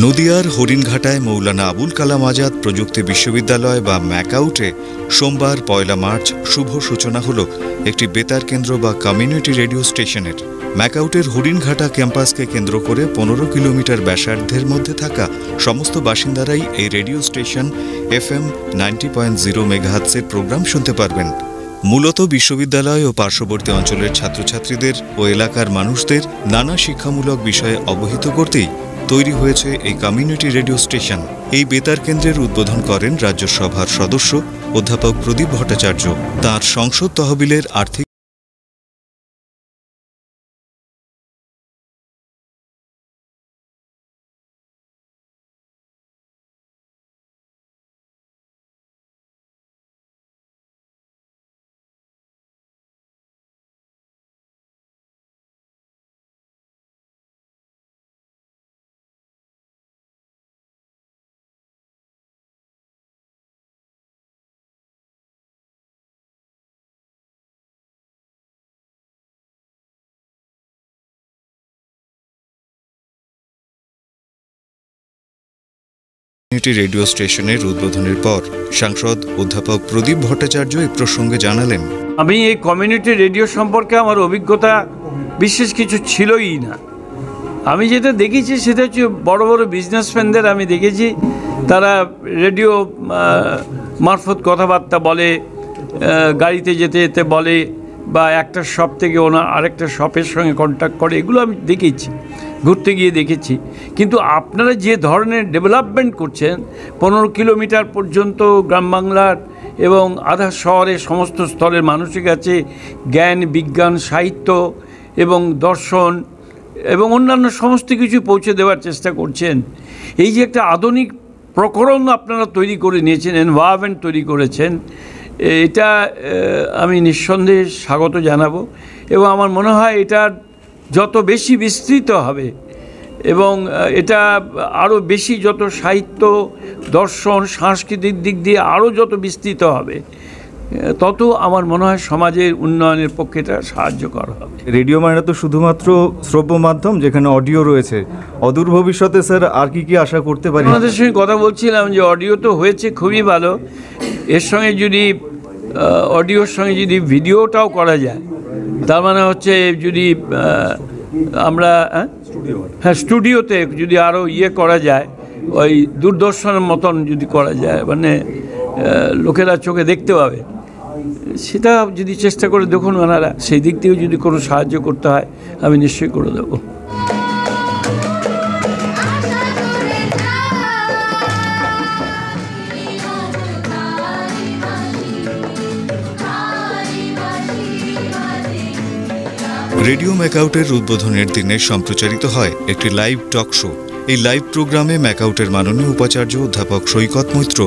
নদিয়ার হরিণঘাটায় মৌলানা আবুল কালাম আজাদ প্রযুক্তি বিশ্ববিদ্যালয় বা ম্যাকআউটে সোমবার ১ মার্চ শুভ সূচনা হল একটি বেতার কেন্দ্র বা কমিউনিটি রেডিও স্টেশনের। ম্যাকআউটের হরিণঘাটা ক্যাম্পাসকে কেন্দ্র করে ১৫ কিলোমিটার ব্যাসার্ধের মধ্যে থাকা সমস্ত বাসিন্দারাই এই রেডিও স্টেশন FM 90.0 মেগাহার্টজের প্রোগ্রাম শুনতে পারবেন। মূলত বিশ্ববিদ্যালয় ও পার্শ্ববর্তী অঞ্চলের ছাত্রছাত্রীদের ও এলাকার মানুষদের নানা শিক্ষামূলক বিষয়ে অবহিত করতেই তৈরি হয়েছে এই কমিউনিটি রেডিও স্টেশন। এই বেতার কেন্দ্রের উদ্বোধন করেন রাজ্যসভার সদস্য অধ্যাপক প্রদীপ ভট্টাচার্য। তাঁর সংসদ তহবিলের আর্থিক রেডিও স্টেশনের উদ্বোধনের পর সাংসদ অধ্যাপক প্রদীপ ভট্টাচার্য এই প্রসঙ্গে জানালেন, আমি এই কমিউনিটি রেডিও সম্পর্কে আমার অভিজ্ঞতা বিশেষ কিছু ছিলই না। আমি যেটা দেখেছি সেটা হচ্ছে বড় বড় বিজনেসম্যানদের আমি দেখেছি, তারা রেডিও মারফত কথাবার্তা বলে, গাড়িতে যেতে যেতে বলে, বা একটা শপ থেকে আরেকটা শপের সঙ্গে কন্ট্যাক্ট করে, এগুলো আমি দেখেছি, ঘুরতে গিয়ে দেখেছি। কিন্তু আপনারা যে ধরনের ডেভেলপমেন্ট করছেন, 15 কিলোমিটার পর্যন্ত গ্রাম বাংলার এবং আধা শহরের সমস্ত স্তরের মানুষের কাছে জ্ঞান, বিজ্ঞান, সাহিত্য এবং দর্শন এবং অন্যান্য সমস্ত কিছু পৌঁছে দেওয়ার চেষ্টা করছেন, এই যে একটা আধুনিক প্রকরণ আপনারা তৈরি করে নিয়েছেন, এনভায়রনমেন্ট তৈরি করেছেন, এটা আমি নিঃসন্দেহে স্বাগত জানাবো। এবং আমার মনে হয় এটা যত বেশি বিস্তৃত হবে এবং এটা আরও বেশি যত সাহিত্য, দর্শন, সাংস্কৃতিক দিক দিয়ে আরও যত বিস্তৃত হবে, তত আমার মনে হয় সমাজের উন্নয়নের পক্ষে এটা সাহায্যকর হবে। রেডিও মানে তো শুধুমাত্র শ্রব্য মাধ্যম, যেখানে অডিও রয়েছে। অদূর ভবিষ্যতে স্যার আর কি আশা করতে পারি? আমাদের সঙ্গে কথা বলছিলাম যে অডিও তো হয়েছে খুবই ভালো, এর সঙ্গে যদি অডিওর সঙ্গে যদি ভিডিওটাও করা যায়, তার মানে হচ্ছে যদি আমরা স্টুডিওতে যদি আরও করা যায়, ওই দূরদর্শনের মতন যদি করা যায়, মানে লোকেরা চোখে দেখতে পাবে, সেটা যদি চেষ্টা করে দেখুন ওনারা, সেই দিক থেকেও যদি কোনো সাহায্য করতে হয় আমি নিশ্চয়ই করে দেবো। রেডিও ম্যাকআউটের উদ্বোধনের দিনে সম্প্রচারিত হয় একটি লাইভ টক শো। এই লাইভ প্রোগ্রামে ম্যাকআউটের মাননীয় উপাচার্য অধ্যাপক সৈকত মৈত্র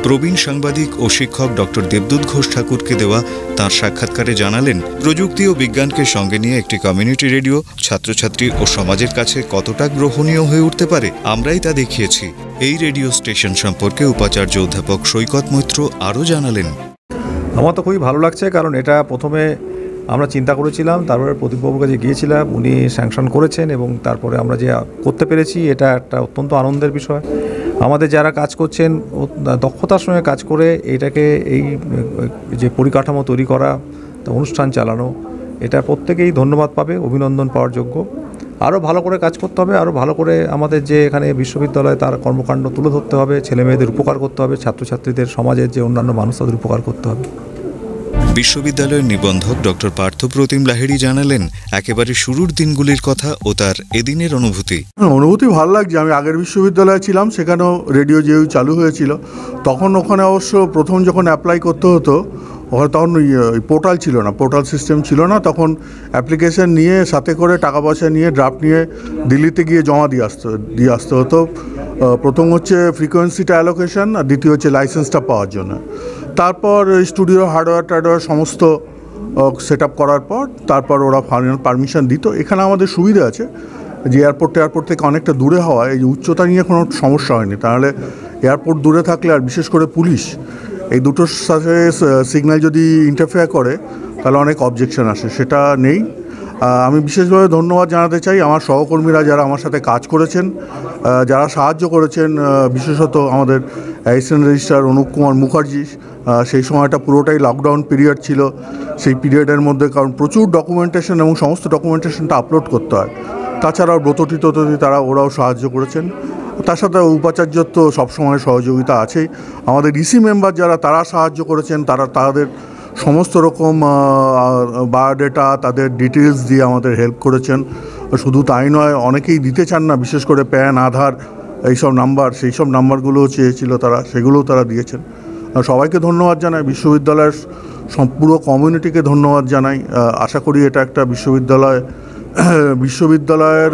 প্রবীণ সাংবাদিক ও শিক্ষক ডক্টর দেবদূত ঘোষ ঠাকুরকে দেওয়া তাঁর সাক্ষাৎকারে জানালেন, প্রযুক্তি ও বিজ্ঞানকে সঙ্গে নিয়ে একটি কমিউনিটি রেডিও ছাত্রছাত্রী ও সমাজের কাছে কতটা গ্রহণীয় হয়ে উঠতে পারে আমরাই তা দেখিয়েছি। এই রেডিও স্টেশন সম্পর্কে উপাচার্য অধ্যাপক সৈকত মৈত্র আরও জানালেন, আমার তো খুবই ভালো লাগছে, কারণ এটা প্রথমে আমরা চিন্তা করেছিলাম, তারপরে প্রদীপবাবুর কাছে গিয়েছিলাম, উনি স্যাংশন করেছেন এবং তারপরে আমরা যে করতে পেরেছি, এটা একটা অত্যন্ত আনন্দের বিষয়। আমাদের যারা কাজ করছেন দক্ষতার সঙ্গে কাজ করে এটাকে এই যে পরিকাঠামো তৈরি করা, অনুষ্ঠান চালানো, এটা প্রত্যেকেই ধন্যবাদ পাবে, অভিনন্দন পাওয়ার যোগ্য। আরও ভালো করে কাজ করতে হবে, আরও ভালো করে আমাদের যে এখানে বিশ্ববিদ্যালয়ে তার কর্মকাণ্ড তুলে ধরতে হবে, ছেলে মেয়েদের উপকার করতে হবে, ছাত্রছাত্রীদের, সমাজের যে অন্যান্য মানুষ তাদের উপকার করতে হবে। বিশ্ববিদ্যালয়ের নিবন্ধক ডক্টর পার্থপ্রতিম লাহিড়ী জানালেন একেবারে শুরুর দিনগুলির কথা ও তার এদিনের অনুভূতি। ভালো লাগছে। আমি আগের বিশ্ববিদ্যালয়ে ছিলাম, সেখানেও রেডিও যেহেতু চালু হয়েছিল, তখন ওখানে অবশ্য প্রথম যখন অ্যাপ্লাই করতে হতো, ওখানে তখন পোর্টাল ছিল না, পোর্টাল সিস্টেম ছিল না, তখন অ্যাপ্লিকেশন নিয়ে সাথে করে টাকা পয়সা নিয়ে ড্রাফট নিয়ে দিল্লিতে গিয়ে জমা দিয়ে আসতে হতো। প্রথম হচ্ছে ফ্রিকোয়েন্সিটা অ্যালোকেশন, আর দ্বিতীয় হচ্ছে লাইসেন্সটা পাওয়ার জন্য। তারপর স্টুডিও হার্ডওয়্যার সমস্ত সেট আপ করার পর তারপর ওরা ফাইনাল পারমিশন দিত। এখানে আমাদের সুবিধা আছে যে এয়ারপোর্ট থেকে অনেকটা দূরে হওয়ায় এই উচ্চতা নিয়ে কোনো সমস্যা হয়নি। তাহলে এয়ারপোর্ট দূরে থাকলে, আর বিশেষ করে পুলিশ, এই দুটোর সাথে সিগন্যাল যদি ইন্টারফেয়ার করে তাহলে অনেক অবজেকশন আসে, সেটা নেই। আমি বিশেষভাবে ধন্যবাদ জানাতে চাই আমার সহকর্মীরা যারা আমার সাথে কাজ করেছেন, যারা সাহায্য করেছেন, বিশেষত আমাদের অ্যাসিস্ট্যান্ট রেজিস্ট্রার অনুপ কুমার মুখার্জি। সেই সময়টা পুরোটাই লকডাউন পিরিয়ড ছিল। সেই পিরিয়ডের মধ্যে কারণ প্রচুর ডকুমেন্টেশন এবং সমস্ত ডকুমেন্টেশনটা আপলোড করতে হয়। তাছাড়াও ব্রতটি ওরাও সাহায্য করেছেন। তার সাথে উপাচার্যর তো সবসময় সহযোগিতা আছেই। আমাদের ইসি মেম্বার যারা তারা সাহায্য করেছেন, তাদের সমস্ত রকম বায়োডেটা, তাদের ডিটেলস দিয়ে আমাদের হেল্প করেছেন। শুধু তাই নয়, অনেকেই দিতে চান না, বিশেষ করে প্যান, আধার এইসব নাম্বার, সেই সব নাম্বারগুলোও চেয়েছিল তারা, সেগুলোও তারা দিয়েছেন। সবাইকে ধন্যবাদ জানাই, বিশ্ববিদ্যালয়ের পুরো কমিউনিটিকে ধন্যবাদ জানাই। আশা করি এটা একটা বিশ্ববিদ্যালয়ের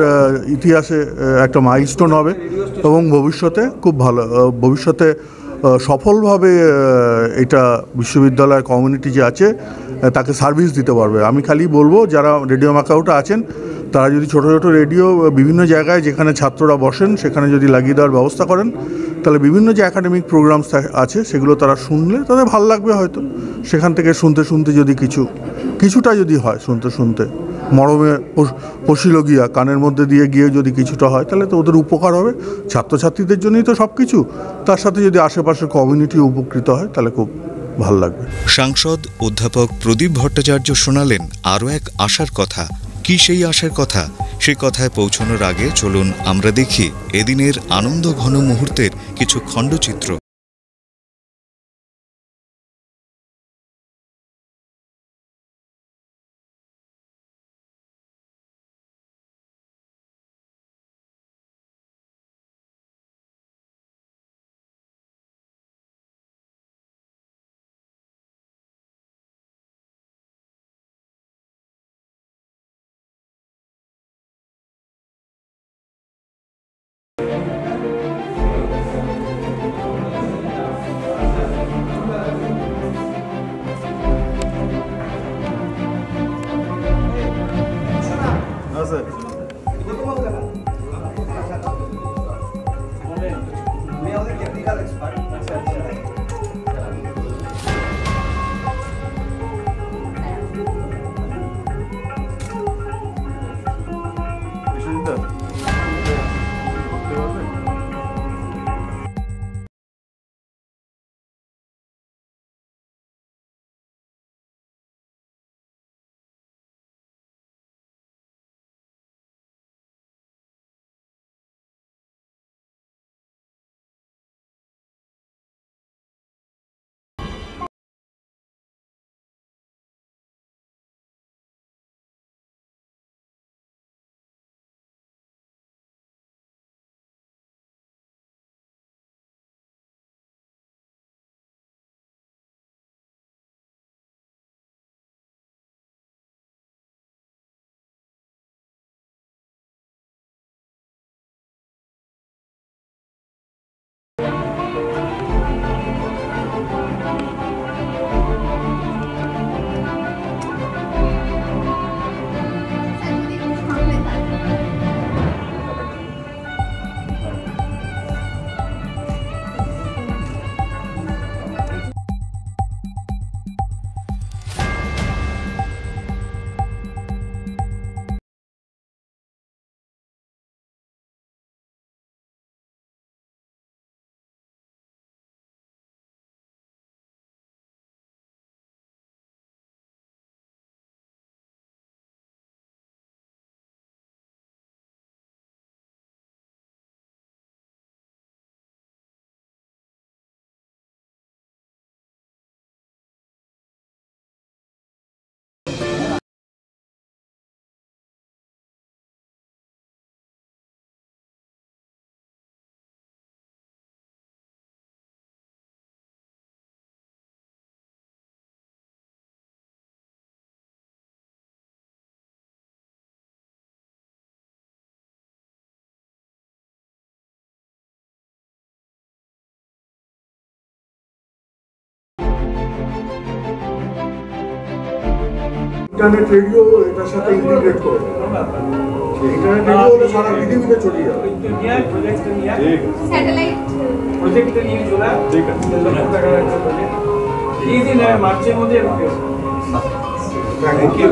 ইতিহাসে একটা মাইলস্টোন হবে এবং ভবিষ্যতে খুব ভালো, ভবিষ্যতে সফলভাবে এটা বিশ্ববিদ্যালয়ের কমিউনিটি যে আছে তাকে সার্ভিস দিতে পারবে। আমি খালি বলবো যারা রেডিও ম্যাকাউটে আছেন তারা যদি ছোটো ছোটো রেডিও বিভিন্ন জায়গায় যেখানে ছাত্ররা বসেন সেখানে যদি লাগিয়ে দেওয়ার ব্যবস্থা করেন, তাহলে বিভিন্ন যে একাডেমিক প্রোগ্রামস আছে সেগুলো তারা শুনলে তাদের ভালো লাগবে। হয়তো সেখান থেকে শুনতে যদি কিছুটা যদি হয়, শুনতে মরমে পশিল গিয়া কানের মধ্যে দিয়ে গিয়ে যদি কিছুটা হয়, তাহলে তো ওদের উপকার হবে। ছাত্রছাত্রীদের জন্যই তো সব কিছু, তার সাথে যদি আশেপাশের কমিউনিটি উপকৃত হয় তাহলে খুব ভালো লাগবে। সাংসদ অধ্যাপক প্রদীপ ভট্টাচার্য শোনালেন আরও এক আশার কথা। কি সেই আশার কথা? সে কথায় পৌঁছানোর আগে চলুন আমরা দেখি এদিনের আনন্দ ঘন মুহূর্তের কিছু খণ্ডচিত্র। ইন্টারনেট রেডিও এটার সাথে ইন্টিগ্রেট করে ইন্টারনেট রেডিও হলে সারা পৃথিবীতে ছড়িয়ে যাবে। স্যাটেলাইট প্রজেক্টটা নিয়ে চলে ঠিক আছে, এই দিন মার্চের মধ্যে থ্যাংক ইউ।